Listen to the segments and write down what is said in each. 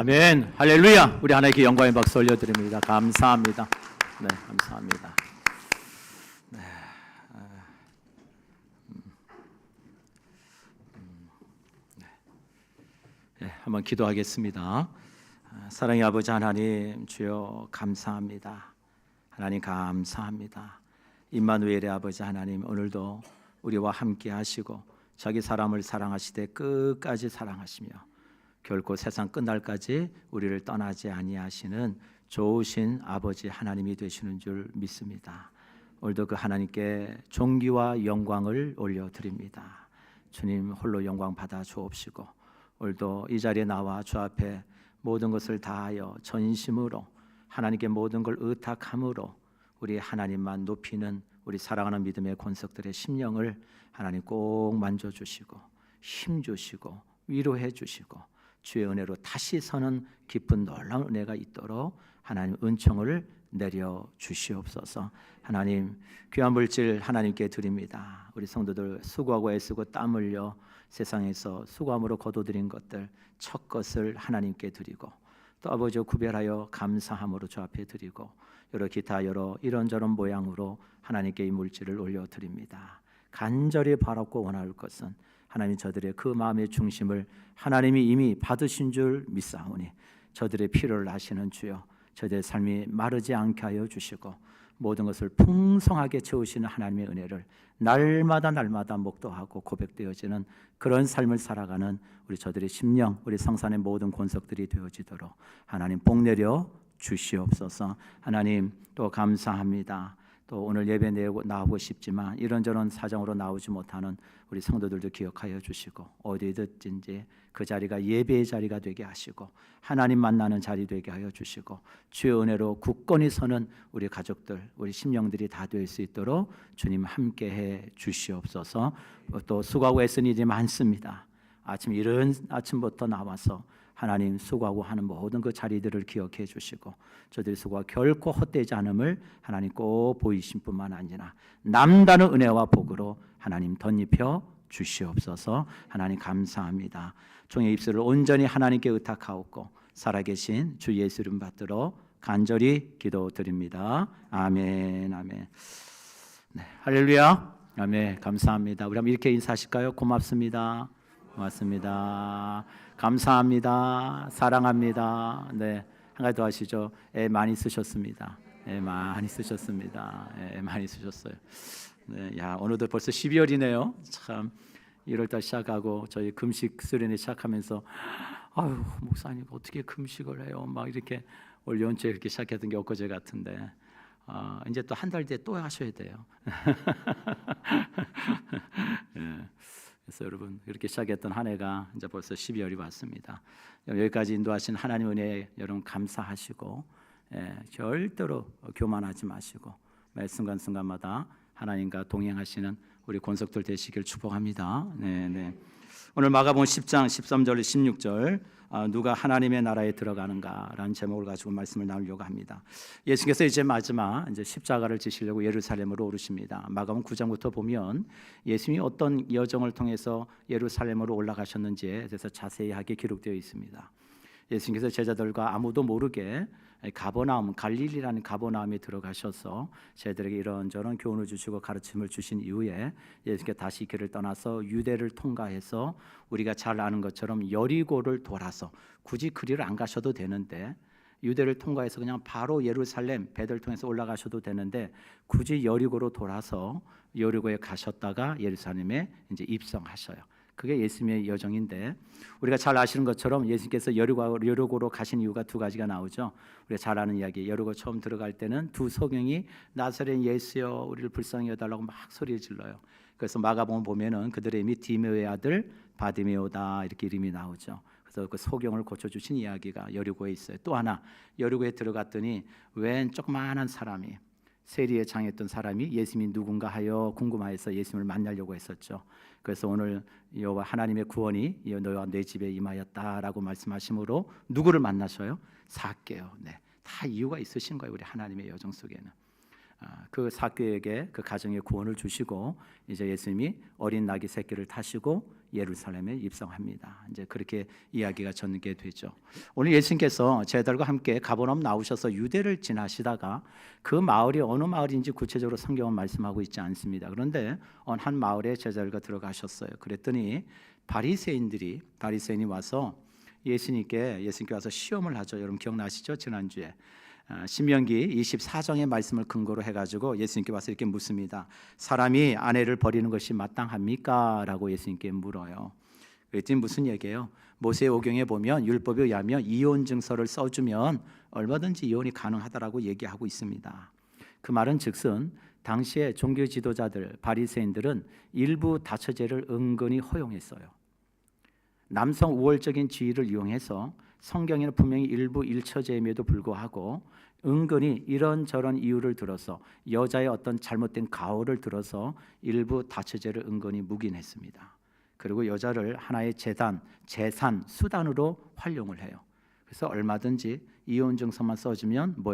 아멘. 할렐루야. 우리 하나님께 영광의 박수 올려드립니다. 감사합니다. 네, 감사합니다. 네, 네, 한번 기도하겠습니다. 사랑의 아버지 하나님, 주여 감사합니다. 하나님 감사합니다. 임마누엘의 아버지 하나님, 오늘도 우리와 함께 하시고 자기 사람을 사랑하시되 끝까지 사랑하시며 결코 세상 끝날까지 우리를 떠나지 아니하시는 좋으신 아버지 하나님이 되시는 줄 믿습니다. 오늘도 그 하나님께 존귀와 영광을 올려드립니다. 주님 홀로 영광 받아 주옵시고, 오늘도 이 자리에 나와 주 앞에 모든 것을 다하여 전심으로 하나님께 모든 걸 의탁함으로 우리 하나님만 높이는 우리 사랑하는 믿음의 권석들의 심령을 하나님 꼭 만져주시고 힘주시고 위로해 주시고 주의 은혜로 다시 서는 깊은 놀라운 은혜가 있도록 하나님 은총을 내려 주시옵소서. 하나님 귀한 물질 하나님께 드립니다. 우리 성도들 수고하고 애쓰고 땀 흘려 세상에서 수고함으로 거둬들인 것들 첫 것을 하나님께 드리고, 또 아버지 구별하여 감사함으로 주 앞에 드리고, 여러 기타 여러 이런저런 모양으로 하나님께 이 물질을 올려드립니다. 간절히 바라고 원할 것은 하나님 저들의 그 마음의 중심을 하나님이 이미 받으신 줄 믿사오니 저들의 필요를 아시는 주여, 저들의 삶이 마르지 않게 하여 주시고 모든 것을 풍성하게 채우시는 하나님의 은혜를 날마다 목도하고 고백되어지는 그런 삶을 살아가는 우리 저들의 심령, 우리 성산의 모든 권석들이 되어지도록 하나님 복 내려 주시옵소서. 하나님 또 감사합니다. 또 오늘 예배 나오고 싶지만 이런저런 사정으로 나오지 못하는 우리 성도들도 기억하여 주시고, 어디든지 그 자리가 예배의 자리가 되게 하시고 하나님 만나는 자리 되게 하여 주시고 주의 은혜로 굳건히 서는 우리 가족들, 우리 심령들이 다 될 수 있도록 주님 함께해 주시옵소서. 또 수고하고 애쓴 일이 많습니다. 이른 아침부터 나와서 하나님 수고하고 하는 모든 그 자리들을 기억해 주시고 저들의 수고가 결코 헛되지 않음을 하나님 꼭 보이신 뿐만 아니라 남다른 은혜와 복으로 하나님 덧입혀 주시옵소서. 하나님 감사합니다. 종의 입술을 온전히 하나님께 의탁하옵고 살아계신 주 예수 이름 받들어 간절히 기도드립니다. 아멘. 아멘. 네, 할렐루야. 아멘. 감사합니다. 우리 한번 이렇게 인사하실까요? 고맙습니다. 고맙습니다. 감사합니다. 사랑합니다. 네, 한 가지 더 하시죠. 애 많이 쓰셨습니다. 애 많이 쓰셨습니다. 애 많이 쓰셨어요. 네, 야 오늘도 벌써 12월이네요. 참 1월달 시작하고 저희 금식 수련회 시작하면서 아유 목사님 어떻게 금식을 해요? 막 이렇게 올 연초에 이렇게 시작했던 게 엊그제 같은데 이제 또 한 달 뒤에 또 하셔야 돼요. 네. 그래서 여러분 이렇게 시작했던 한 해가 이제 벌써 12월이 왔습니다. 여기까지 인도하신 하나님 은혜에 여러분 감사하시고 절대로 교만하지 마시고 매 순간순간마다 하나님과 동행하시는 우리 권석들 되시길 축복합니다. 네. 오늘 마가복음 10장 13절 16절 누가 하나님의 나라에 들어가는가라는 제목을 가지고 말씀을 나누려고 합니다. 예수께서 이제 마지막 이제 십자가를 지시려고 예루살렘으로 오르십니다. 마가복음 9장부터 보면 예수님이 어떤 여정을 통해서 예루살렘으로 올라가셨는지에 대해서 자세하게 기록되어 있습니다. 예수님께서 제자들과 아무도 모르게 가버나움, 갈릴리라는 가버나움에 들어가셔서 제자들에게 이런저런 교훈을 주시고 가르침을 주신 이후에 예수님께 다시 길을 떠나서 유대를 통과해서 우리가 잘 아는 것처럼 여리고를 돌아서 굳이 그리를 안 가셔도 되는데 유대를 통과해서 그냥 바로 예루살렘 배를 통해서 올라가셔도 되는데 굳이 여리고로 돌아서 여리고에 가셨다가 예루살렘에 이제 입성하셔요. 그게 예수님의 여정인데 우리가 잘 아시는 것처럼 예수님께서 여리고로 가신 이유가 두 가지가 나오죠. 우리가 잘 아는 이야기, 여리고 처음 들어갈 때는 두 소경이 나사렛 예수여 우리를 불쌍히 여달라고 막 소리 질러요. 그래서 마가복음 보면은 그들의 이름이 디메오의 아들 바디메오다 이렇게 이름이 나오죠. 그래서 그 소경을 고쳐주신 이야기가 여리고에 있어요. 또 하나 여리고에 들어갔더니 웬 조그마한 사람이 세리에 장했던 사람이 예수님이 누군가 하여 궁금하여서 예수님을 만나려고 했었죠. 그래서 오늘 여호와 하나님의 구원이 너와 내 집에 임하였다라고 말씀하심으로 누구를 만나셔요? 삭개요. 네, 다 이유가 있으신 거예요. 우리 하나님의 여정 속에는 그 삭개에게 그 가정에 구원을 주시고 이제 예수님이 어린 나귀 새끼를 타시고 예루살렘에 입성합니다. 이제 그렇게 이야기가 전개되죠. 오늘 예수님께서 제자들과 함께 가버나움 나오셔서 유대를 지나시다가 그 마을이 어느 마을인지 구체적으로 성경은 말씀하고 있지 않습니다. 그런데 한 마을에 제자들과 들어가셨어요. 그랬더니 바리새인이 와서 예수님께 와서 시험을 하죠. 여러분 기억나시죠? 지난주에 신명기 24장의 말씀을 근거로 해가지고 예수님께 와서 이렇게 묻습니다. 사람이 아내를 버리는 것이 마땅합니까? 라고 예수님께 물어요. 그랬더니 무슨 얘기예요? 모세오경에 보면 율법에 의하면 이혼 증서를 써주면 얼마든지 이혼이 가능하다라고 얘기하고 있습니다. 그 말은 즉슨 당시에 종교 지도자들 바리새인들은 일부 다처제를 은근히 허용했어요. 남성 우월적인 지위를 이용해서 성경에는 분명히 일부 일처제임에도 불구하고 은근히 이런저런 이유를 들어서 여자의 어떤 잘못된 가오를 들어서 일부 다처제를 은근히 묵인했습니다. 그리고 여자를 하나의 재산, 수단으로 활용을 해요. 그래서 얼마든지 이혼 증서만 써주면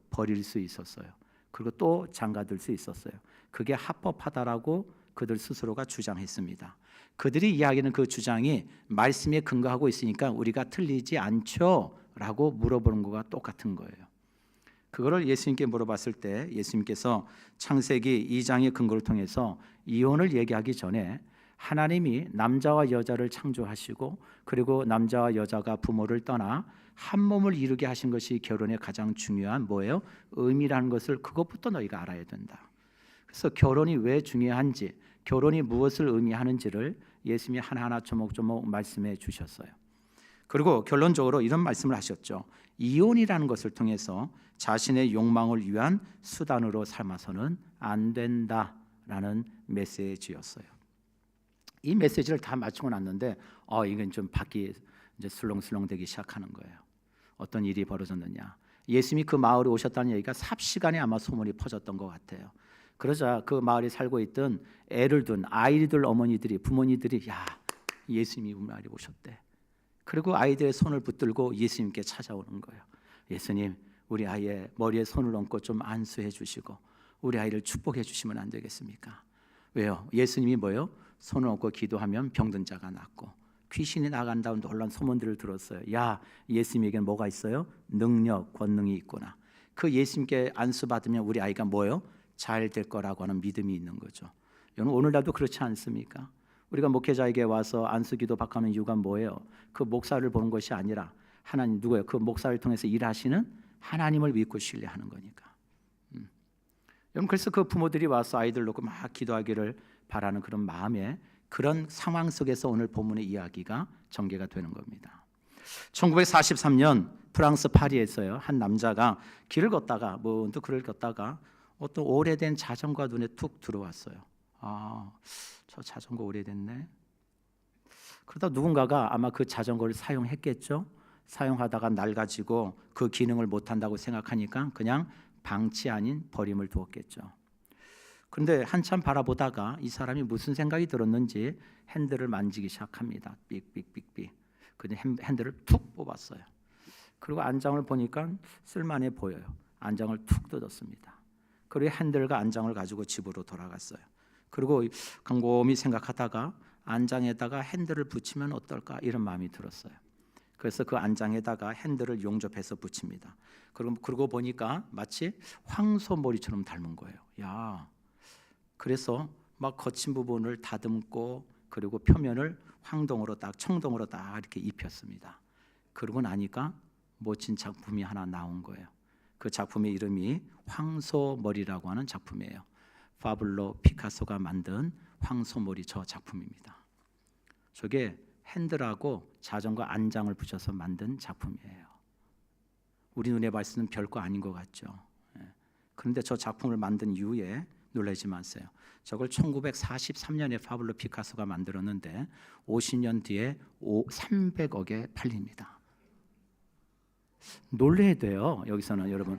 버릴 수 있었어요. 그리고 또 장가들 수 있었어요. 그게 합법하다라고 그들 스스로가 주장했습니다. 그들이 이야기하는 그 주장이 말씀에 근거하고 있으니까 우리가 틀리지 않죠? 라고 물어보는 것과 똑같은 거예요. 그거를 예수님께 물어봤을 때 예수님께서 창세기 2장의 근거를 통해서 이혼을 얘기하기 전에 하나님이 남자와 여자를 창조하시고 그리고 남자와 여자가 부모를 떠나 한 몸을 이루게 하신 것이 결혼의 가장 중요한 의미라는 것을 그것부터 너희가 알아야 된다. 그래서 결혼이 왜 중요한지, 결혼이 무엇을 의미하는지를 예수님이 하나하나 조목조목 말씀해 주셨어요. 그리고 결론적으로 이런 말씀을 하셨죠. 이혼이라는 것을 통해서 자신의 욕망을 위한 수단으로 삼아서는 안 된다라는 메시지였어요. 이 메시지를 다 맞추고 났는데 이건 좀 밖이 이제 술렁술렁 되기 시작하는 거예요. 어떤 일이 벌어졌느냐? 예수님이 그 마을에 오셨다는 얘기가 삽시간에 아마 소문이 퍼졌던 것 같아요. 그러자 그 마을에 살고 있던 애를 둔 아이들 부모님들이 예수님이 우리 마을에 오셨대. 그리고 아이들의 손을 붙들고 예수님께 찾아오는 거예요. 예수님, 우리 아이의 머리에 손을 얹고 좀 안수해 주시고 우리 아이를 축복해 주시면 안 되겠습니까? 왜요? 예수님이 손을 얹고 기도하면 병든 자가 낫고 귀신이 나간다는 놀라운 소문들을 들었어요. 예수님에게는 뭐가 있어요? 능력, 권능이 있구나. 그 예수님께 안수 받으면 우리 아이가 잘 될 거라고 하는 믿음이 있는 거죠. 여러분 오늘날도 그렇지 않습니까? 우리가 목회자에게 와서 안수기도 받는 이유가 뭐예요? 그 목사를 보는 것이 아니라 하나님 누구예요? 그 목사를 통해서 일하시는 하나님을 믿고 신뢰하는 거니까. 여러분 그래서 그 부모들이 와서 아이들 놓고 막 기도하기를 바라는 그런 마음에 그런 상황 속에서 오늘 본문의 이야기가 전개가 되는 겁니다. 1943년 프랑스 파리에서요 한 남자가 길을 걷다가 어떤 오래된 자전거가 눈에 툭 들어왔어요. 저 자전거 오래됐네. 그러다 누군가가 아마 그 자전거를 사용했겠죠. 사용하다가 낡아지고 그 기능을 못한다고 생각하니까 그냥 방치 아닌 버림을 두었겠죠. 그런데 한참 바라보다가 이 사람이 무슨 생각이 들었는지 핸들을 만지기 시작합니다. 삑삑삑삑. 근데 핸들을 툭 뽑았어요. 그리고 안장을 보니까 쓸만해 보여요. 안장을 툭 뜯었습니다. 그리고 핸들과 안장을 가지고 집으로 돌아갔어요. 그리고 곰곰이 생각하다가 안장에다가 핸들을 붙이면 어떨까 이런 마음이 들었어요. 그래서 그 안장에다가 핸들을 용접해서 붙입니다. 그러고 보니까 마치 황소머리처럼 닮은 거예요. 그래서 막 거친 부분을 다듬고 그리고 표면을 청동으로 딱 이렇게 입혔습니다. 그러고 나니까 멋진 작품이 하나 나온 거예요. 그 작품의 이름이 황소머리라고 하는 작품이에요. 파블로 피카소가 만든 황소머리 저 작품입니다. 저게 핸들하고 자전거 안장을 붙여서 만든 작품이에요. 우리 눈에 봤을 때는 별거 아닌 것 같죠. 그런데 저 작품을 만든 이후에 놀라지 마세요. 저걸 1943년에 파블로 피카소가 만들었는데 50년 뒤에 300억에 팔립니다. 놀래야 돼요. 여기서는 여러분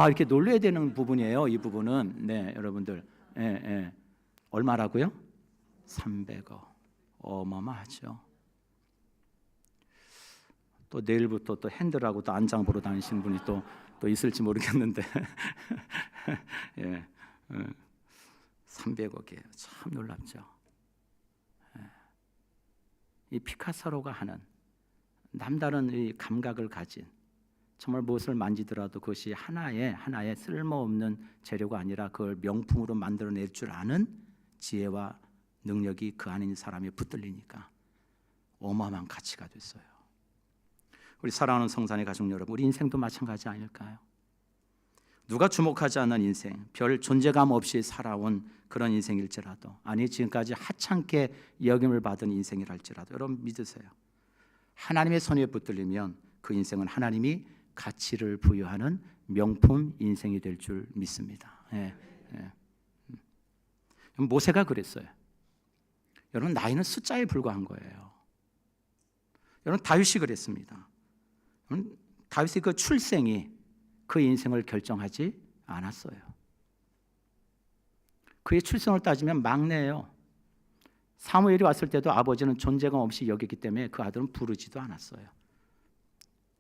이렇게 놀래야 되는 부분이에요. 이 부분은 여러분들 얼마라고요? 300억. 어마어마하죠. 또 내일부터 또 핸들하고 또 안장 보러 다니시는 분이 또 또 있을지 모르겠는데 예, 300억이에요. 참 놀랍죠. 이 피카소로가 하는 남다른 이 감각을 가진, 정말 무엇을 만지더라도 그것이 하나의 쓸모없는 재료가 아니라 그걸 명품으로 만들어낼 줄 아는 지혜와 능력이 그 안에 있는 사람이 붙들리니까 어마어마한 가치가 됐어요. 우리 사랑하는 성산의 가족 여러분, 우리 인생도 마찬가지 아닐까요? 누가 주목하지 않는 인생, 별 존재감 없이 살아온 그런 인생일지라도, 아니 지금까지 하찮게 여김을 받은 인생이랄지라도 여러분 믿으세요. 하나님의 손에 붙들리면 그 인생은 하나님이 가치를 부여하는 명품 인생이 될 줄 믿습니다. 예, 예. 모세가 그랬어요. 여러분 나이는 숫자에 불과한 거예요. 여러분 다윗이 그랬습니다. 다윗의 그 출생이 그 인생을 결정하지 않았어요. 그의 출생을 따지면 막내예요. 사무엘이 왔을 때도 아버지는 존재감 없이 여겼기 때문에 그 아들은 부르지도 않았어요.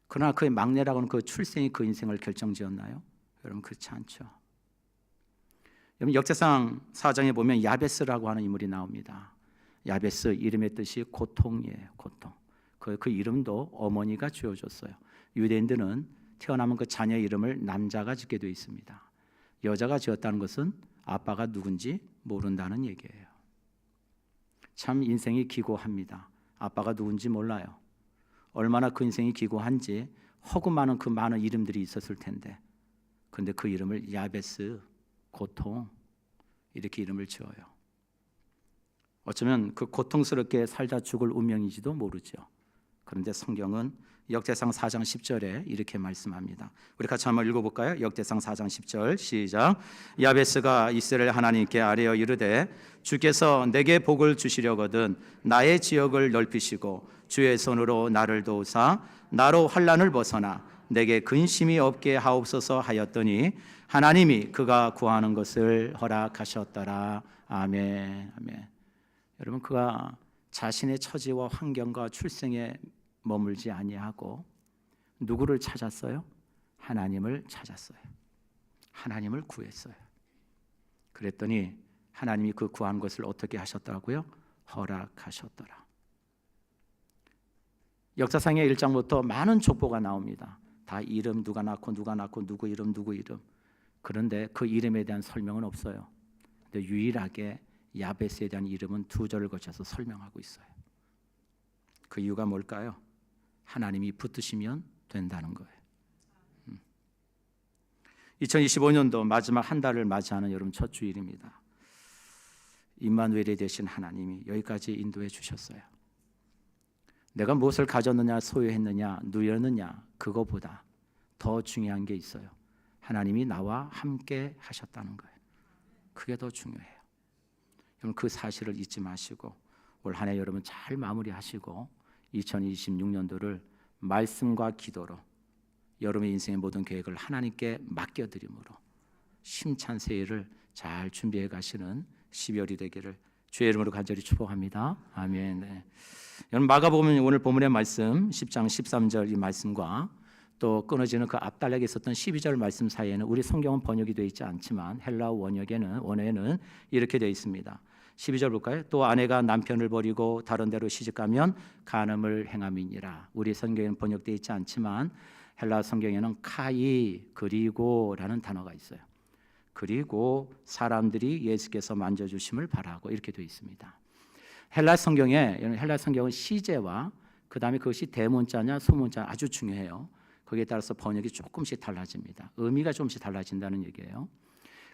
그러나 그의 막내라고 하는 그 출생이 그 인생을 결정지었나요? 여러분 그렇지 않죠. 여러분 역사상 4장에 보면 야베스라고 하는 인물이 나옵니다. 야베스 이름의 뜻이 고통이에요. 고통. 그 이름도 어머니가 지어줬어요. 유대인들은 태어나면 그 자녀 이름을 남자가 짓게 되어 있습니다. 여자가 지었다는 것은 아빠가 누군지 모른다는 얘기예요. 참 인생이 기고합니다. 아빠가 누군지 몰라요. 얼마나 그 인생이 기고한지 허구 많은 그 많은 이름들이 있었을 텐데, 그런데 그 이름을 야베스, 고통 이렇게 이름을 지어요. 어쩌면 그 고통스럽게 살다 죽을 운명인지도 모르죠. 그런데 성경은 역대상 4장 10절에 이렇게 말씀합니다. 우리 같이 한번 읽어볼까요? 역대상 4장 10절 시작. 야베스가 이스라엘 하나님께 아뢰어 이르되 주께서 내게 복을 주시려거든 나의 지역을 넓히시고 주의 손으로 나를 도우사 나로 환난을 벗어나 내게 근심이 없게 하옵소서 하였더니 하나님이 그가 구하는 것을 허락하셨더라. 아멘. 아멘. 여러분 그가 자신의 처지와 환경과 출생에 머물지 아니하고 누구를 찾았어요? 하나님을 찾았어요. 하나님을 구했어요. 그랬더니 하나님이 그 구한 것을 어떻게 하셨더라고요? 허락하셨더라. 역사상의 1장부터 많은 족보가 나옵니다. 다 이름 누가 낳고 누구 이름 누구 이름. 그런데 그 이름에 대한 설명은 없어요. 근데 유일하게 야베스에 대한 이름은 2절을 거쳐서 설명하고 있어요. 그 이유가 뭘까요? 하나님이 붙드시면 된다는 거예요. 2025년도 마지막 한 달을 맞이하는 여러분 첫 주일입니다. 임마누엘이 되신 하나님이 여기까지 인도해 주셨어요. 내가 무엇을 가졌느냐, 소유했느냐, 누렸느냐, 그거보다 더 중요한 게 있어요. 하나님이 나와 함께 하셨다는 거예요. 그게 더 중요해요. 여러분 그 사실을 잊지 마시고 올 한 해 여러분 잘 마무리하시고 2026년도를 말씀과 기도로 여러분의 인생의 모든 계획을 하나님께 맡겨드림으로 힘찬 새해를 잘 준비해 가시는 12월이 되기를 주의 이름으로 간절히 축복합니다. 아멘. 네. 여러분 마가복음 오늘 본문의 말씀 10장 13절 이 말씀과 또 끊어지는 그 앞달락에 있었던 12절 말씀 사이에는 우리 성경은 번역이 되어 있지 않지만 헬라어 원어에는 이렇게 되어 있습니다. 12절 볼까요? 또 아내가 남편을 버리고 다른 데로 시집가면 간음을 행함이니라. 우리 성경에는 번역되어 있지 않지만 헬라 성경에는 카이 그리고라는 단어가 있어요. 그리고 사람들이 예수께서 만져주심을 바라고 이렇게 되어 있습니다. 헬라 성경은 시제와 그 다음에 그것이 대문자냐 소문자 아주 중요해요. 거기에 따라서 번역이 조금씩 달라집니다. 의미가 조금씩 달라진다는 얘기예요.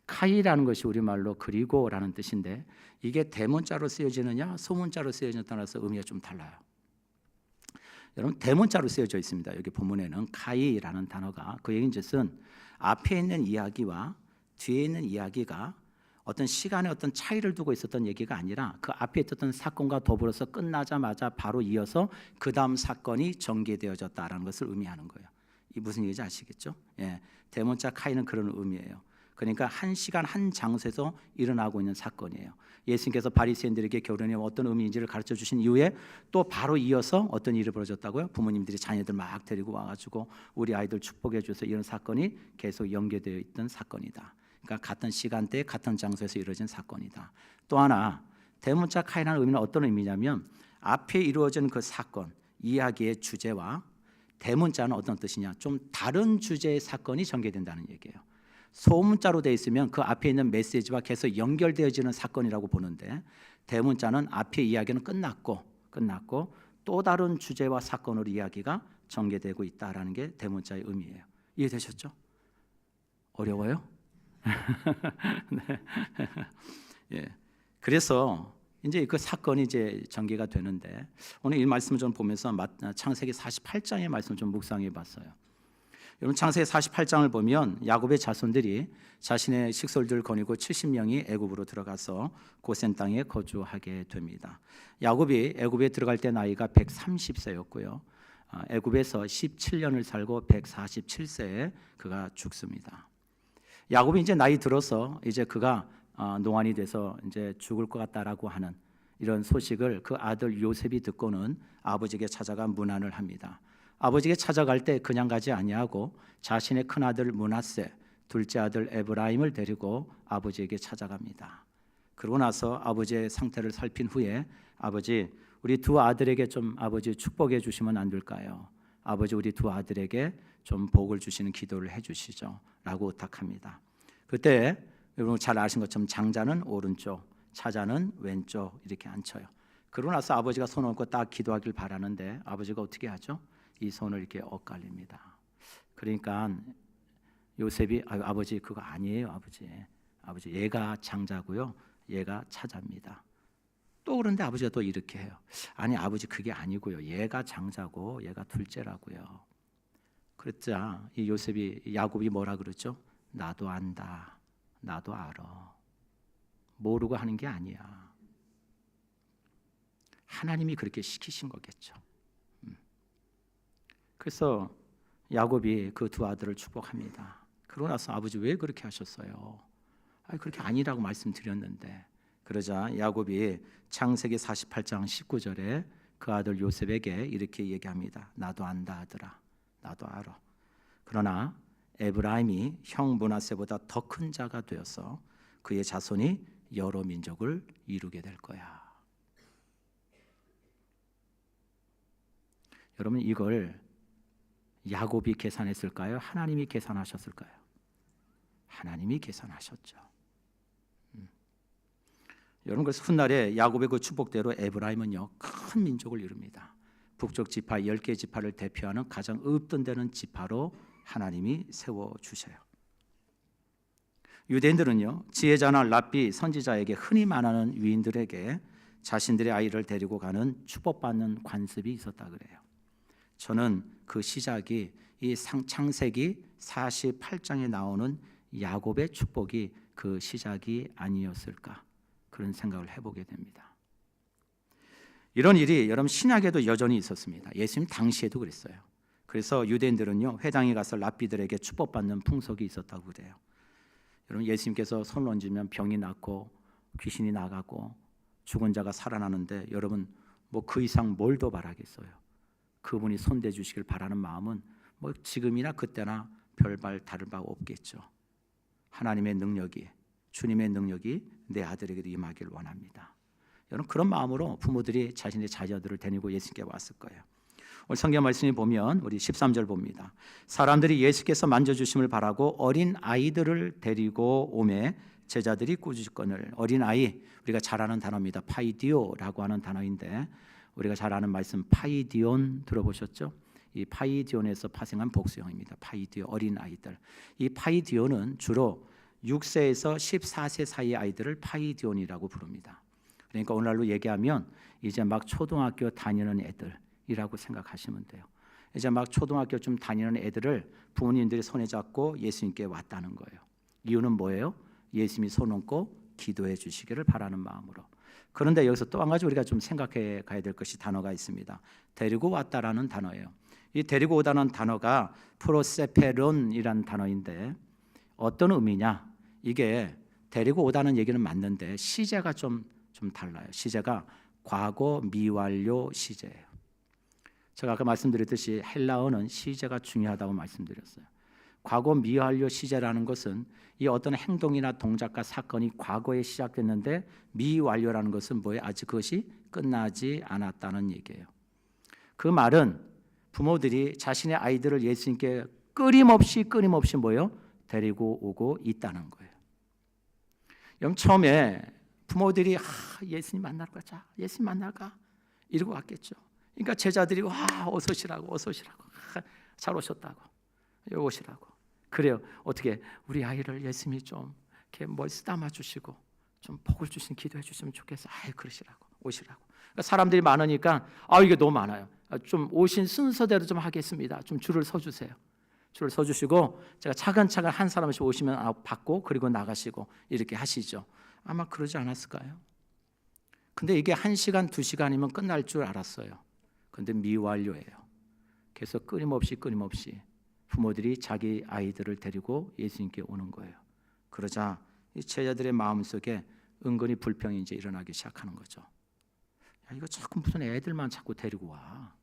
카이라는 것이 우리말로 그리고라는 뜻인데 이게 대문자로 쓰여지느냐 소문자로 쓰여지느냐에 따라서 의미가 좀 달라요. 여러분 대문자로 쓰여져 있습니다. 여기 본문에는 카이라는 단어가 그 얘기는 앞에 있는 이야기와 뒤에 있는 이야기가 어떤 시간에 어떤 차이를 두고 있었던 얘기가 아니라 그 앞에 있었던 사건과 더불어서 끝나자마자 바로 이어서 그 다음 사건이 전개되어졌다라는 것을 의미하는 거예요. 이 무슨 얘기인지 아시겠죠? 예, 대문자 카이는 그런 의미예요. 그러니까 한 시간 한 장소에서 일어나고 있는 사건이에요. 예수님께서 바리새인들에게 결혼이 어떤 의미인지를 가르쳐 주신 이후에 또 바로 이어서 어떤 일이 벌어졌다고요? 부모님들이 자녀들 막 데리고 와가지고 우리 아이들 축복해 줘서 이런 사건이 계속 연계되어 있던 사건이다. 그러니까 같은 시간대 같은 장소에서 이루어진 사건이다. 또 하나 대문자 카이라는 의미는 어떤 의미냐면 앞에 이루어진 그 사건 이야기의 주제와 대문자는 어떤 뜻이냐? 좀 다른 주제의 사건이 전개된다는 얘기예요. 소문자로 되어 있으면 그 앞에 있는 메시지와 계속 연결되어지는 사건이라고 보는데 대문자는 앞의 이야기는 끝났고 또 다른 주제와 사건으로 이야기가 전개되고 있다라는 게 대문자의 의미예요. 이해되셨죠? 어려워요? 네. 예. 그래서 이제 그 사건이 이제 전개가 되는데 오늘 이 말씀을 좀 보면서 창세기 48장의 말씀을 좀 묵상해 봤어요. 여러분 창세기 48장을 보면 야곱의 자손들이 자신의 식솔들을 거느리고 70명이 애굽으로 들어가서 고센 땅에 거주하게 됩니다. 야곱이 애굽에 들어갈 때 나이가 130세였고요. 애굽에서 17년을 살고 147세에 그가 죽습니다. 야곱이 이제 나이 들어서 이제 그가 노안이 돼서 이제 죽을 것 같다라고 하는 이런 소식을 그 아들 요셉이 듣고는 아버지에게 찾아가 문안을 합니다. 아버지에게 찾아갈 때 그냥 가지 아니하고 자신의 큰 아들 므낫세, 둘째 아들 에브라임을 데리고 아버지에게 찾아갑니다. 그러고 나서 아버지의 상태를 살핀 후에 아버지 우리 두 아들에게 좀 아버지 축복해 주시면 안 될까요? 아버지 우리 두 아들에게 좀 복을 주시는 기도를 해 주시죠 라고 부탁합니다. 그때 여러분 잘 아신 것처럼 장자는 오른쪽, 차자는 왼쪽 이렇게 앉혀요. 그러고 나서 아버지가 손을 얹고 딱 기도하길 바라는데 아버지가 어떻게 하죠? 이 손을 이렇게 엇갈립니다. 그러니까 요셉이 아버지 그거 아니에요 아버지 얘가 장자고요 얘가 차자입니다. 또 그런데 아버지가 또 이렇게 해요. 아니 아버지 그게 아니고요 얘가 장자고 얘가 둘째라고요. 그랬자 이 요셉이 야곱이 뭐라 그러죠? 나도 안다 나도 알아. 모르고 하는 게 아니야. 하나님이 그렇게 시키신 거겠죠. 그래서 야곱이 그 두 아들을 축복합니다. 그러고 나서 아버지 왜 그렇게 하셨어요? 그렇게 아니라고 말씀드렸는데 그러자 야곱이 창세기 48장 19절에 그 아들 요셉에게 이렇게 얘기합니다. 나도 안다 아들아 나도 알아. 그러나 에브라임이 형 므낫세보다 더 큰 자가 되어서 그의 자손이 여러 민족을 이루게 될 거야. 여러분 이걸 야곱이 계산했을까요? 하나님이 계산하셨을까요? 하나님이 계산하셨죠. 여러분 그래서 훗날에 야곱의 그 축복대로 에브라임은요 큰 민족을 이룹니다. 북쪽 지파 10개 지파를 대표하는 가장 읍던되는 지파로 하나님이 세워주셔요. 유대인들은요 지혜자나 랍비 선지자에게 흔히 말하는 위인들에게 자신들의 아이를 데리고 가는 축복받는 관습이 있었다 그래요. 저는 그 시작이 이 창세기 48장에 나오는 야곱의 축복이 그 시작이 아니었을까 그런 생각을 해보게 됩니다. 이런 일이 여러분 신약에도 여전히 있었습니다. 예수님 당시에도 그랬어요. 그래서 유대인들은요 회당에 가서 랍비들에게 축복받는 풍속이 있었다고 그래요. 여러분 예수님께서 손을 얹으면 병이 낫고 귀신이 나가고 죽은 자가 살아나는데 여러분 뭐 그 이상 뭘 더 바라겠어요? 그분이 손대 주시길 바라는 마음은 뭐 지금이나 그때나 별발 다를 바 없겠죠. 하나님의 능력이 주님의 능력이 내 아들에게도 임하길 원합니다. 여러분 그런 마음으로 부모들이 자신의 자녀들을 데리고 예수님께 왔을 거예요. 오늘 성경 말씀이 보면 우리 13절 봅니다. 사람들이 예수께서 만져주심을 바라고 어린 아이들을 데리고 오매 제자들이 꾸짖거늘. 어린 아이 우리가 잘 아는 단어입니다. 파이디오라고 하는 단어인데 우리가 잘 아는 말씀 파이디온 들어보셨죠? 이 파이디온에서 파생한 복수형입니다. 파이디오 어린 아이들. 이 파이디온은 주로 6세에서 14세 사이의 아이들을 파이디온이라고 부릅니다. 그러니까 오늘날로 얘기하면 이제 막 초등학교 다니는 애들이라고 생각하시면 돼요. 이제 막 초등학교 좀 다니는 애들을 부모님들이 손에 잡고 예수님께 왔다는 거예요. 이유는 뭐예요? 예수님이 손 얹고 기도해 주시기를 바라는 마음으로. 그런데 여기서 또 한 가지 우리가 좀 생각해 가야 될 것이 단어가 있습니다. 데리고 왔다라는 단어예요. 이 데리고 오다는 단어가 프로세페론이라는 단어인데 어떤 의미냐? 이게 데리고 오다는 얘기는 맞는데 시제가 좀 달라요. 시제가 과거 미완료 시제예요. 제가 아까 말씀드렸듯이 헬라어는 시제가 중요하다고 말씀드렸어요. 과거 미완료 시제라는 것은 이 어떤 행동이나 동작과 사건이 과거에 시작됐는데 미완료라는 것은 뭐예요? 아직 그것이 끝나지 않았다는 얘기예요. 그 말은 부모들이 자신의 아이들을 예수님께 끊임없이 뭐예요? 데리고 오고 있다는 거예요. 여러분 처음에 부모들이 예수님 만나러 가자, 예수님 만나러 가 이러고 왔겠죠. 그러니까 제자들이 어서 오시라고 잘 오셨다고 여기 오시라고. 그래요. 어떻게 우리 아이를 예수님이 좀 이렇게 뭘 쓰다마 주시고 좀 복을 주신 기도해 주시면 좋겠어. 그러시라고 오시라고. 그러니까 사람들이 많으니까 이게 너무 많아요. 좀 오신 순서대로 좀 하겠습니다. 좀 줄을 서 주세요. 줄을 서 주시고 제가 차근차근 한 사람씩 오시면 받고 그리고 나가시고 이렇게 하시죠. 아마 그러지 않았을까요? 근데 이게 1시간, 2시간이면 끝날 줄 알았어요. 근데 미완료예요. 그래서 끊임없이 부모들이 자기 아이들을 데리고 예수님께 오는 거예요. 그러자 이 제자들의 마음속에 은근히 불평이 이제 일어나기 시작하는 거죠. 이거 자꾸 무슨 애들만 자꾸 데리고 와.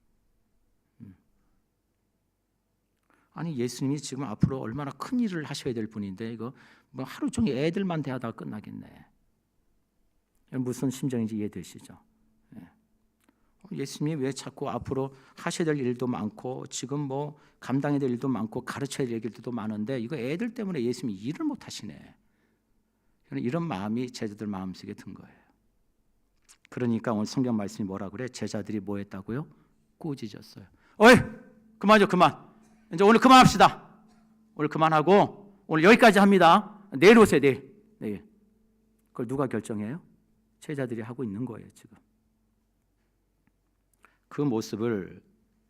아니 예수님이 지금 앞으로 얼마나 큰 일을 하셔야 될 분인데 이거 뭐 하루 종일 애들만 대하다가 끝나겠네. 무슨 심정인지 이해되시죠? 예수님이 왜 자꾸 앞으로 하셔야 될 일도 많고 지금 뭐 감당해야 될 일도 많고 가르쳐야 될 일도 많은데 이거 애들 때문에 예수님이 일을 못 하시네. 이런 마음이 제자들 마음속에 든 거예요. 그러니까 오늘 성경 말씀이 뭐라 그래? 제자들이 뭐 했다고요? 꾸짖었어요. 어이 그만요 그만. 이제 오늘 그만합시다. 오늘 그만하고 오늘 여기까지 합니다. 내일 오세요 내일. 그걸 누가 결정해요? 제자들이 하고 있는 거예요 지금. 그 모습을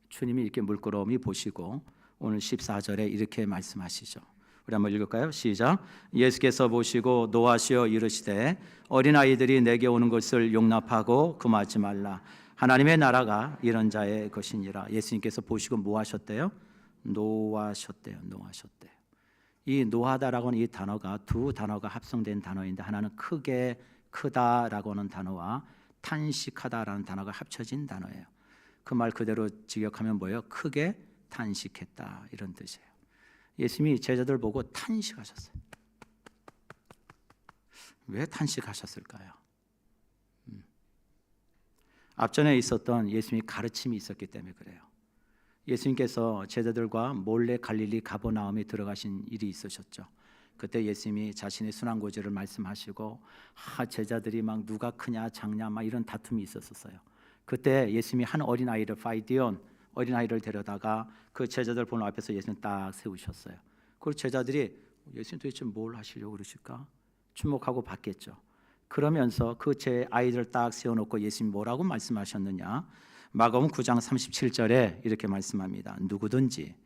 주님이 이렇게 물끄러미 보시고 오늘 14절에 이렇게 말씀하시죠. 우리 한번 읽을까요? 시작. 예수께서 보시고 노하시어 이르시되 어린아이들이 내게 오는 것을 용납하고 금하지 말라. 하나님의 나라가 이런 자의 것이니라. 예수님께서 보시고 뭐 하셨대요? 노하셨대요. 이 노하다라고는 이 단어가 두 단어가 합성된 단어인데 하나는 크다라고 하는 단어와 탄식하다라는 단어가 합쳐진 단어예요. 그 말 그대로 직역하면 뭐예요? 크게 탄식했다 이런 뜻이에요. 예수님이 제자들 보고 탄식하셨어요. 왜 탄식하셨을까요? 앞전에 있었던 예수님의 가르침이 있었기 때문에 그래요. 예수님께서 제자들과 몰래 갈릴리 가버나움에 들어가신 일이 있으셨죠. 그때 예수님이 자신의 순환고지를 말씀하시고 제자들이 막 누가 크냐 작냐 막 이런 다툼이 있었어요. 그때 예수님이 한 어린아이를 파이디온 어린아이를 데려다가 그 제자들 보는 앞에서 예수님 딱 세우셨어요. 그리고 제자들이 예수님 도대체 뭘 하시려고 그러실까? 주목하고 봤겠죠. 그러면서 그 제 아이들을 딱 세워놓고 예수님 뭐라고 말씀하셨느냐? 마가복음 9장 37절에 이렇게 말씀합니다. 누구든지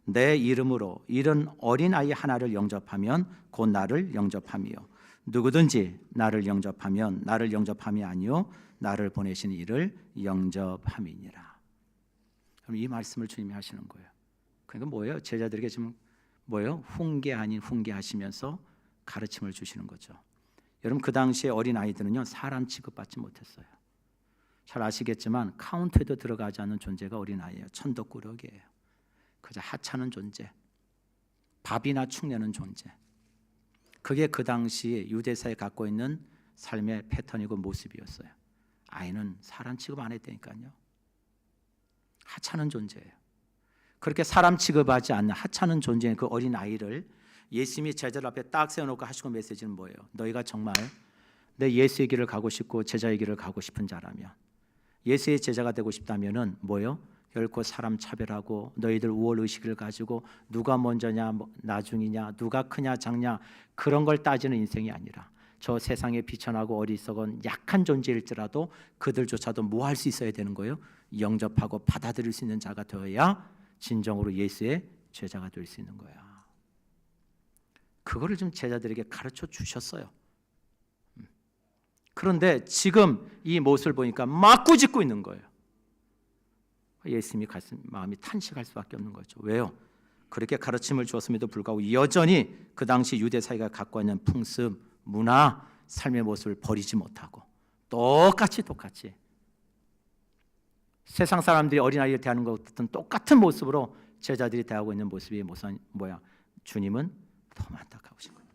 내 이름으로 이런 어린아이 하나를 영접하면 곧 나를 영접함이요. 누구든지 나를 영접하면 나를 영접함이 아니요 나를 보내신 이를 영접함이니라. 그럼 이 말씀을 주님이 하시는 거예요. 그러니까 뭐예요? 제자들에게 지금 뭐예요? 훈계 아닌 훈계하시면서 가르침을 주시는 거죠. 여러분 그 당시에 어린아이들은요 사람 취급받지 못했어요. 잘 아시겠지만 카운트에도 들어가지 않는 존재가 어린아이예요. 천덕꾸러기예요. 그저 하찮은 존재, 밥이나 축내는 존재. 그게 그 당시 유대사에 갖고 있는 삶의 패턴이고 모습이었어요. 아이는 사람 취급 안 했다니까요. 하찮은 존재예요. 그렇게 사람 취급하지 않는 하찮은 존재인 그 어린아이를 예수님이 제자들 앞에 딱 세워놓고 하시고 메시지는 뭐예요? 너희가 정말 내 예수의 길을 가고 싶고 제자의 길을 가고 싶은 자라면 예수의 제자가 되고 싶다면은 뭐예요? 결코 사람 차별하고 너희들 우월 의식을 가지고 누가 먼저냐 나중이냐 누가 크냐 작냐 그런 걸 따지는 인생이 아니라 저 세상에 비천하고 어리석은 약한 존재일지라도 그들조차도 뭐 할 수 있어야 되는 거예요? 영접하고 받아들일 수 있는 자가 되어야 진정으로 예수의 제자가 될 수 있는 거야. 그거를 좀 제자들에게 가르쳐 주셨어요. 그런데 지금 이 모습을 보니까 막 꾸짖고 있는 거예요. 예수님이 마음이 탄식할 수밖에 없는 거죠. 왜요? 그렇게 가르침을 주었음에도 불구하고 여전히 그 당시 유대 사회가 갖고 있는 풍습, 문화, 삶의 모습을 버리지 못하고 똑같이 세상 사람들이 어린아이를 대하는 것 같은 똑같은 모습으로 제자들이 대하고 있는 모습이 뭐야? 주님은 너무 안타까우신 거예요.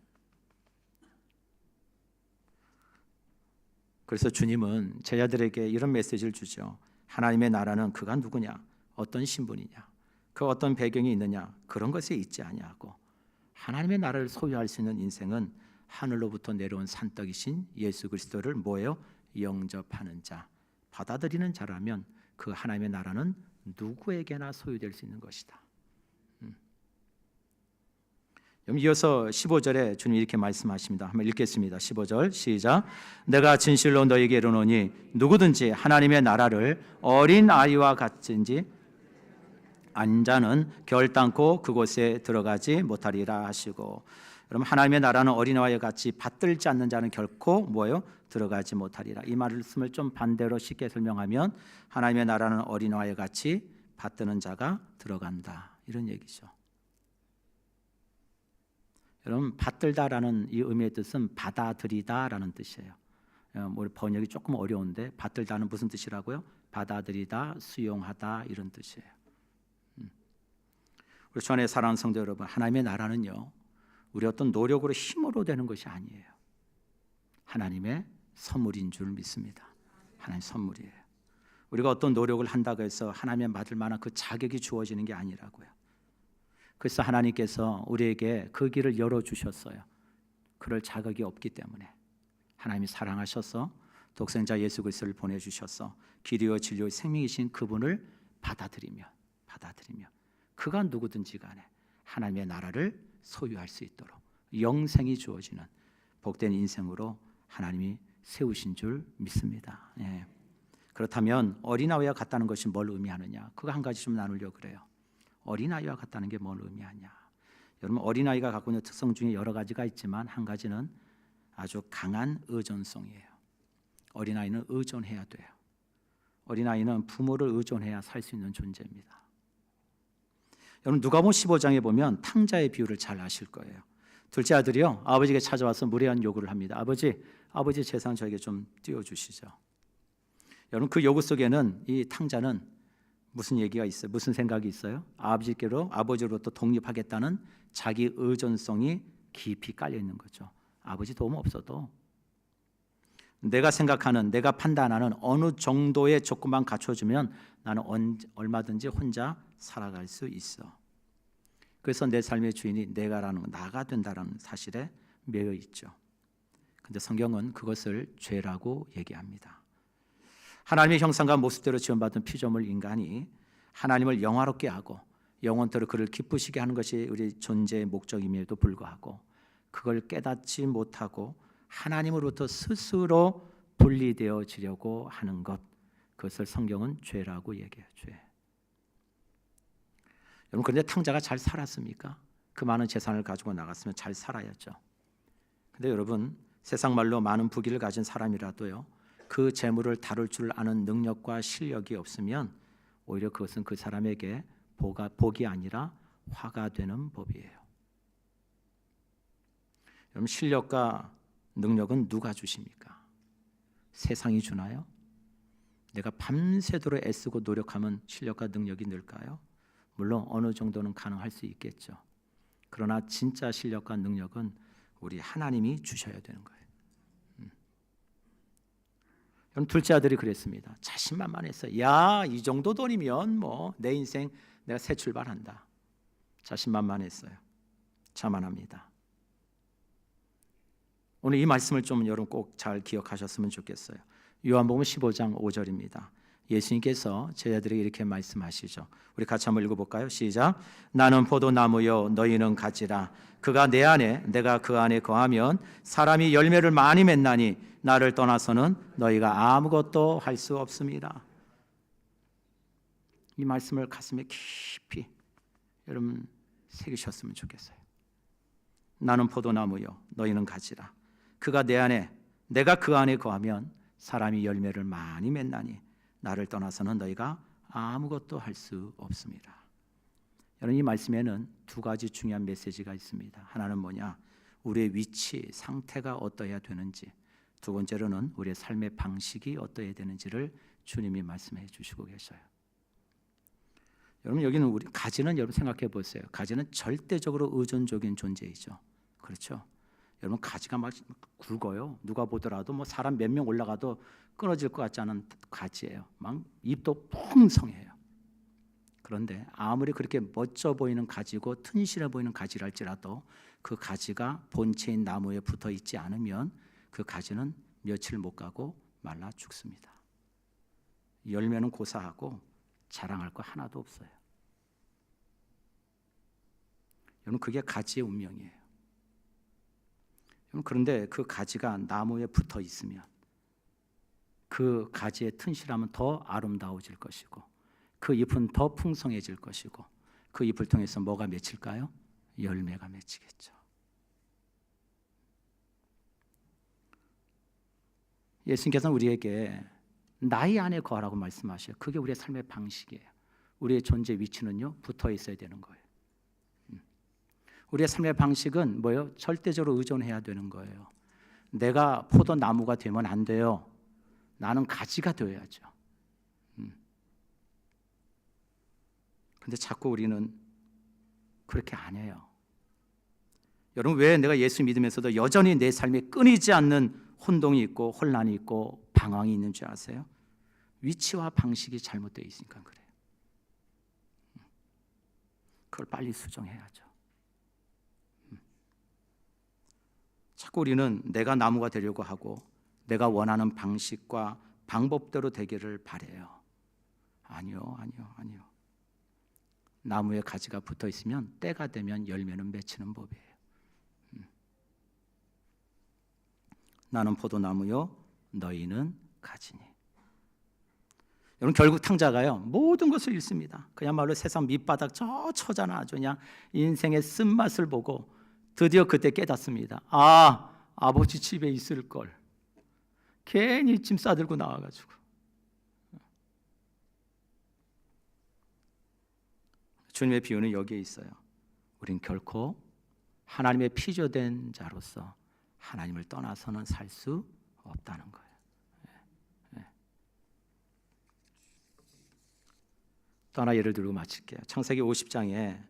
그래서 주님은 제자들에게 이런 메시지를 주죠. 하나님의 나라는 그가 누구냐? 어떤 신분이냐? 그 어떤 배경이 있느냐? 그런 것에 있지 아니하고 하나님의 나라를 소유할 수 있는 인생은 하늘로부터 내려온 산떡이신 예수 그리스도를 뭐예요? 영접하는 자, 받아들이는 자라면 그 하나님의 나라는 누구에게나 소유될 수 있는 것이다. 이어서 15절에 주님 이렇게 말씀하십니다. 한번 읽겠습니다. 15절 시작. 내가 진실로 너희에게 이르노니 누구든지 하나님의 나라를 어린 아이와 같은지 안 자는 결단코 그곳에 들어가지 못하리라 하시고, 여러분 하나님의 나라는 어린아이와 같이 받들지 않는 자는 결코 뭐예요? 들어가지 못하리라. 이 말씀을 좀 반대로 쉽게 설명하면 하나님의 나라는 어린아이와 같이 받드는 자가 들어간다, 이런 얘기죠. 여러분 받들다라는 이 의미의 뜻은 받아들이다라는 뜻이에요. 우리 번역이 조금 어려운데 받들다는 무슨 뜻이라고요? 받아들이다, 수용하다, 이런 뜻이에요. 우리 주 안에 사랑하는 성도 여러분, 하나님의 나라는요 우리 어떤 노력으로 힘으로 되는 것이 아니에요. 하나님의 선물인 줄 믿습니다. 하나님 선물이에요. 우리가 어떤 노력을 한다고 해서 하나님의 받을 만한 그 자격이 주어지는 게 아니라고요. 그래서 하나님께서 우리에게 그 길을 열어주셨어요. 그럴 자격이 없기 때문에 하나님이 사랑하셔서 독생자 예수 그리스도를 보내주셔서 길이요 진리요 생명이신 그분을 받아들이며 그가 누구든지 간에 하나님의 나라를 소유할 수 있도록 영생이 주어지는 복된 인생으로 하나님이 세우신 줄 믿습니다. 예. 그렇다면 어린아이와 같다는 것이 뭘 의미하느냐? 그거 한 가지 좀 나누려고 그래요. 어린아이와 같다는 게 뭘 의미하냐? 여러분 어린아이가 갖고 있는 특성 중에 여러 가지가 있지만 한 가지는 아주 강한 의존성이에요. 어린아이는 의존해야 돼요. 어린아이는 부모를 의존해야 살 수 있는 존재입니다. 여러분 누가복음 15장에 보면 탕자의 비유를 잘 아실 거예요. 둘째 아들이요 아버지에게 찾아와서 무례한 요구를 합니다. 아버지 재산 저에게 좀 띄워주시죠. 여러분 그 요구 속에는 이 탕자는 무슨 얘기가 있어요? 무슨 생각이 있어요? 아버지로부터 독립하겠다는 자기 의존성이 깊이 깔려 있는 거죠. 아버지 도움 없어도 내가 생각하는, 내가 판단하는 어느 정도의 조건만 갖춰주면 나는 얼마든지 혼자 살아갈 수 있어. 그래서 내 삶의 주인이 나가 된다는 사실에 매여 있죠. 그런데 성경은 그것을 죄라고 얘기합니다. 하나님의 형상과 모습대로 지원받은 피조물 인간이 하나님을 영화롭게 하고 영원토록 그를 기쁘시게 하는 것이 우리 존재의 목적임에도 불구하고 그걸 깨닫지 못하고 하나님으로부터 스스로 분리되어지려고 하는 것, 그것을 성경은 죄라고 얘기해요. 죄. 여러분 그런데 탕자가 잘 살았습니까? 그 많은 재산을 가지고 나갔으면 잘 살아야죠. 그런데 여러분 세상 말로 많은 부귀를 가진 사람이라도요 그 재물을 다룰 줄 아는 능력과 실력이 없으면 오히려 그것은 그 사람에게 복이 아니라 화가 되는 법이에요. 여러분 실력과 능력은 누가 주십니까? 세상이 주나요? 내가 밤새도록 애쓰고 노력하면 실력과 능력이 늘까요? 물론 어느 정도는 가능할 수 있겠죠. 그러나 진짜 실력과 능력은 우리 하나님이 주셔야 되는 거예요. 여러분 둘째 아들이 그랬습니다. 자신만만했어요. 야, 이 정도 돈이면 뭐 내 인생 내가 새 출발한다. 자신만만했어요. 자만합니다. 오늘 이 말씀을 좀 여러분 꼭 잘 기억하셨으면 좋겠어요. 요한복음 15장 5절입니다. 예수님께서 제자들에게 이렇게 말씀하시죠. 우리 같이 한번 읽어볼까요? 시작. 나는 포도나무요 너희는 가지라. 그가 내 안에 내가 그 안에 거하면 사람이 열매를 많이 맺나니 나를 떠나서는 너희가 아무것도 할 수 없습니다. 이 말씀을 가슴에 깊이 여러분 새기셨으면 좋겠어요. 나는 포도나무요 너희는 가지라. 그가 내 안에 내가 그 안에 거하면 사람이 열매를 많이 맺나니 나를 떠나서는 너희가 아무것도 할 수 없습니다. 여러분, 이 말씀에는 두 가지 중요한 메시지가 있습니다. 하나는 뭐냐? 우리의 위치, 상태가 어떠해야 되는지, 두 번째로는 우리의 삶의 방식이 어떠해야 되는지를 주님이 말씀해 주시고 계셔요. 여러분, 여기는 우리 가지는, 여러분 생각해 보세요. 가지는 절대적으로 의존적인 존재이죠. 그렇죠? 여러분, 가지가 막 굵어요. 누가 보더라도 뭐 사람 몇 명 올라가도 끊어질 것 같지 않은 가지예요. 막 잎도 풍성해요. 그런데 아무리 그렇게 멋져 보이는 가지고 튼실해 보이는 가지랄지라도 그 가지가 본체인 나무에 붙어 있지 않으면 그 가지는 며칠 못 가고 말라 죽습니다. 열매는 고사하고 자랑할 거 하나도 없어요. 여러분, 그게 가지의 운명이에요. 여러분, 그런데 그 가지가 나무에 붙어 있으면 그 가지의 튼실함은 더 아름다워질 것이고, 그 잎은 더 풍성해질 것이고, 그 잎을 통해서 뭐가 맺힐까요? 열매가 맺히겠죠. 예수님께서는 우리에게 나의 안에 거하라고 말씀하셔요. 그게 우리의 삶의 방식이에요. 우리의 존재 위치는요, 붙어 있어야 되는 거예요. 우리의 삶의 방식은 뭐예요? 절대적으로 의존해야 되는 거예요. 내가 포도나무가 되면 안 돼요. 나는 가지가 되어야죠. 근데 자꾸 우리는 그렇게 안 해요. 여러분, 왜 내가 예수 믿으면서도 여전히 내 삶에 끊이지 않는 혼동이 있고 혼란이 있고 방황이 있는 줄 아세요? 위치와 방식이 잘못되어 있으니까 그래요. 그걸 빨리 수정해야죠. 자꾸 우리는 내가 나무가 되려고 하고 내가 원하는 방식과 방법대로 되기를 바라요. 아니요. 나무에 가지가 붙어 있으면 때가 되면 열매는 맺히는 법이에요. 나는 포도나무요, 너희는 가지니. 여러분, 결국 탕자가요, 모든 것을 잃습니다. 그야말로 세상 밑바닥 저 처자나 아주 그냥 인생의 쓴맛을 보고 드디어 그때 깨닫습니다. 아버지 집에 있을 걸. 괜히 짐 싸들고 나와가지고. 주님의 비유는 여기에 있어요. 우린 결코 하나님의 피조된 자로서 하나님을 떠나서는 살 수 없다는 거예요. 또 하나 예를 들고 마칠게요. 창세기 50장에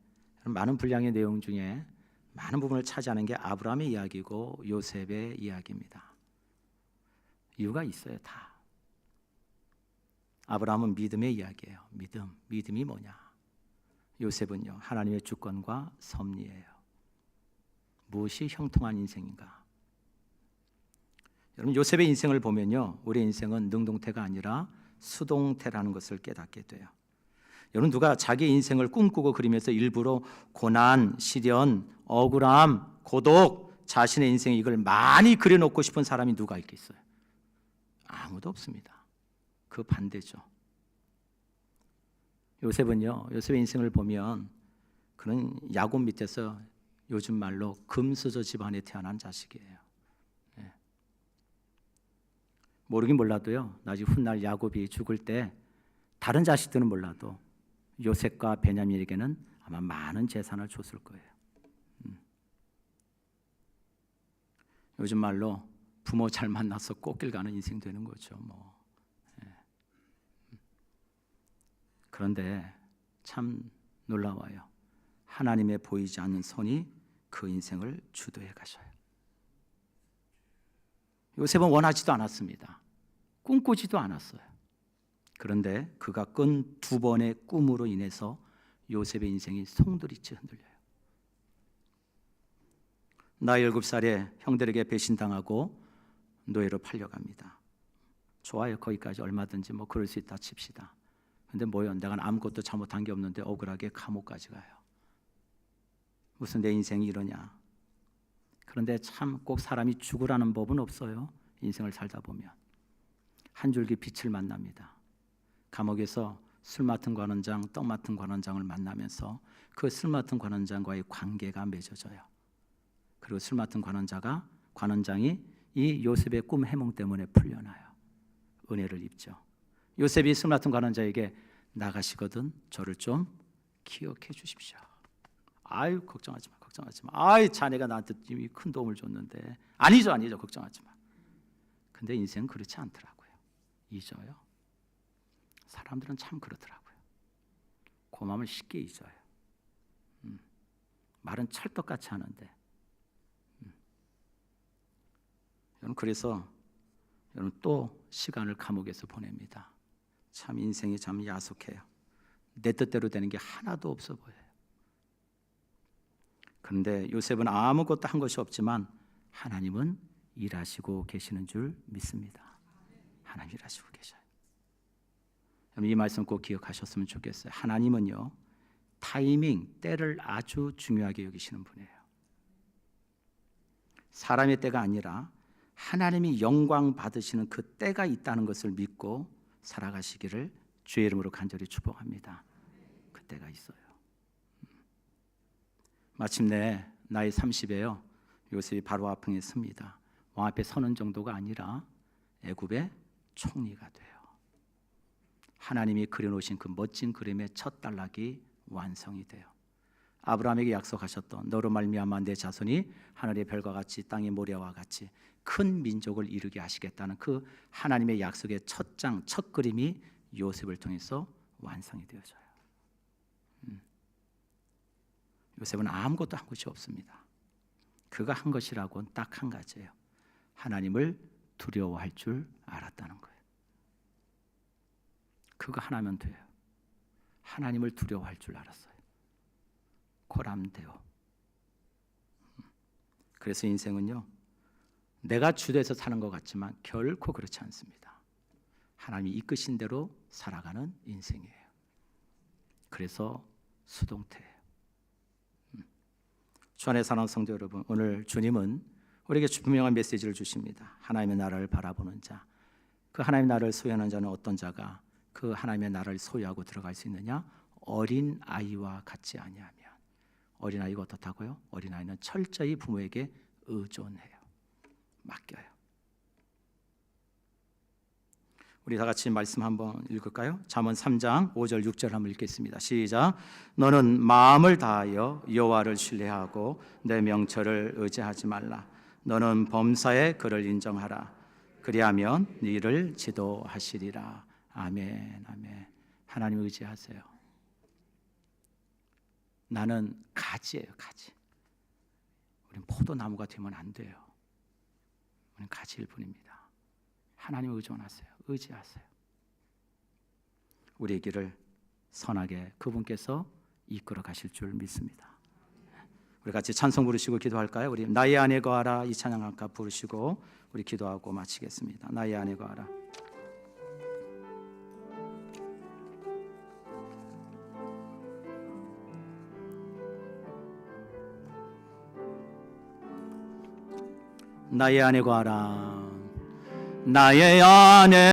많은 분량의 내용 중에 많은 부분을 차지하는 게 아브라함의 이야기고 요셉의 이야기입니다. 이유가 있어요. 다. 아브라함은 믿음의 이야기예요. 믿음이 뭐냐? 요셉은요, 하나님의 주권과 섭리예요. 무엇이 형통한 인생인가? 여러분, 요셉의 인생을 보면요, 우리의 인생은 능동태가 아니라 수동태라는 것을 깨닫게 돼요. 여러분, 누가 자기 인생을 꿈꾸고 그리면서 일부러 고난, 시련, 억울함, 고독, 자신의 인생에 이걸 많이 그려놓고 싶은 사람이 누가 있겠어요? 아무도 없습니다. 그 반대죠. 요셉의 인생을 보면 그는 야곱 밑에서 요즘 말로 금수저 집안에 태어난 자식이에요. 모르긴 몰라도요, 나중에 훗날 야곱이 죽을 때 다른 자식들은 몰라도 요셉과 베냐민에게는 아마 많은 재산을 줬을 거예요. 요즘 말로 부모 잘 만나서 꽃길 가는 인생 되는 거죠. 그런데 참 놀라워요. 하나님의 보이지 않는 손이 그 인생을 주도해 가셔요. 요셉은 원하지도 않았습니다. 꿈꾸지도 않았어요. 그런데 그가 꾼 두 번의 꿈으로 인해서 요셉의 인생이 송두리째 흔들려요. 나이 7살에 형들에게 배신당하고 노예로 팔려갑니다. 좋아요. 거기까지 얼마든지 그럴 수 있다 칩시다. 근데 내가 아무것도 잘못한 게 없는데 억울하게 감옥까지 가요. 무슨 내 인생이 이러냐. 그런데 참 꼭 사람이 죽으라는 법은 없어요. 인생을 살다 보면 한 줄기 빛을 만납니다. 감옥에서 술 맡은 관원장, 떡 맡은 관원장을 만나면서 그 술 맡은 관원장과의 관계가 맺어져요. 그리고 술 맡은 관원장이 이 요셉의 꿈 해몽 때문에 풀려나요. 은혜를 입죠. 요셉이 술 맡은 관원장에게 나가시거든 저를 좀 기억해 주십시오. 아유, 걱정하지 마, 걱정하지 마. 아이, 자네가 나한테 이미 큰 도움을 줬는데. 아니죠, 걱정하지 마. 근데 인생은 그렇지 않더라고요. 잊어요. 사람들은 참 그렇더라고요. 고마움을 쉽게 잊어요. 말은 찰떡같이 하는데. 여러분, 그래서 여러분 또 시간을 감옥에서 보냅니다. 참 인생이 참 야속해요. 내 뜻대로 되는 게 하나도 없어 보여요. 그런데 요셉은 아무것도 한 것이 없지만 하나님은 일하시고 계시는 줄 믿습니다. 하나님 일하시고 계셔요. 여러분, 이 말씀 꼭 기억하셨으면 좋겠어요. 하나님은요, 타이밍, 때를 아주 중요하게 여기시는 분이에요. 사람의 때가 아니라 하나님이 영광 받으시는 그 때가 있다는 것을 믿고 살아가시기를 주의 이름으로 간절히 축복합니다. 그 때가 있어요. 마침내 나이 30에요, 요셉이 바로 앞에 섭니다. 왕 앞에 서는 정도가 아니라 애굽의 총리가 돼요. 하나님이 그려놓으신 그 멋진 그림의 첫 단락이 완성이 돼요. 아브라함에게 약속하셨던 너로 말미암아 내 자손이 하늘의 별과 같이 땅의 모래와 같이 큰 민족을 이루게 하시겠다는 그 하나님의 약속의 첫 장, 첫 그림이 요셉을 통해서 완성이 되어져요. 요셉은 아무것도 한 것이 없습니다. 그가 한 것이라고는 딱 한 가지예요. 하나님을 두려워할 줄 알았다는 거예요. 그거 하나면 돼요. 하나님을 두려워할 줄 알았어요. 코람데오. 그래서 인생은요, 내가 주도해서 사는 것 같지만 결코 그렇지 않습니다. 하나님이 이끄신 대로 살아가는 인생이에요. 그래서 수동태예요. 주 안에 사랑하는 성도 여러분, 오늘 주님은 우리에게 분명한 메시지를 주십니다. 하나님의 나라를 바라보는 자, 그 하나님의 나라를 소유하는 자는 어떤 자가 그 하나님의 나라를 소유하고 들어갈 수 있느냐? 어린 아이와 같지 아니하면. 어린 아이가 어떻다고요? 어린 아이는 철저히 부모에게 의존해요. 맡겨요. 우리 다 같이 말씀 한번 읽을까요? 잠언 3장 5절 6절 한번 읽겠습니다. 시작. 너는 마음을 다하여 여호와를 신뢰하고 내 명철을 의지하지 말라. 너는 범사에 그를 인정하라. 그리하면 너를 지도하시리라. 아멘, 아멘. 하나님 의지하세요. 나는 가지예요, 가지. 우리는 포도나무가 되면 안 돼요. 우리는 가지일 뿐입니다. 하나님을 의존하세요. 의지하세요. 우리의 길을 선하게 그분께서 이끌어 가실 줄 믿습니다. 우리 같이 찬송 부르시고 기도할까요? 우리 나의 안에 거하라 이 찬양 아까 부르시고 우리 기도하고 마치겠습니다. 나의 안에 거하라. 나의 안에 거하라. 나의 안에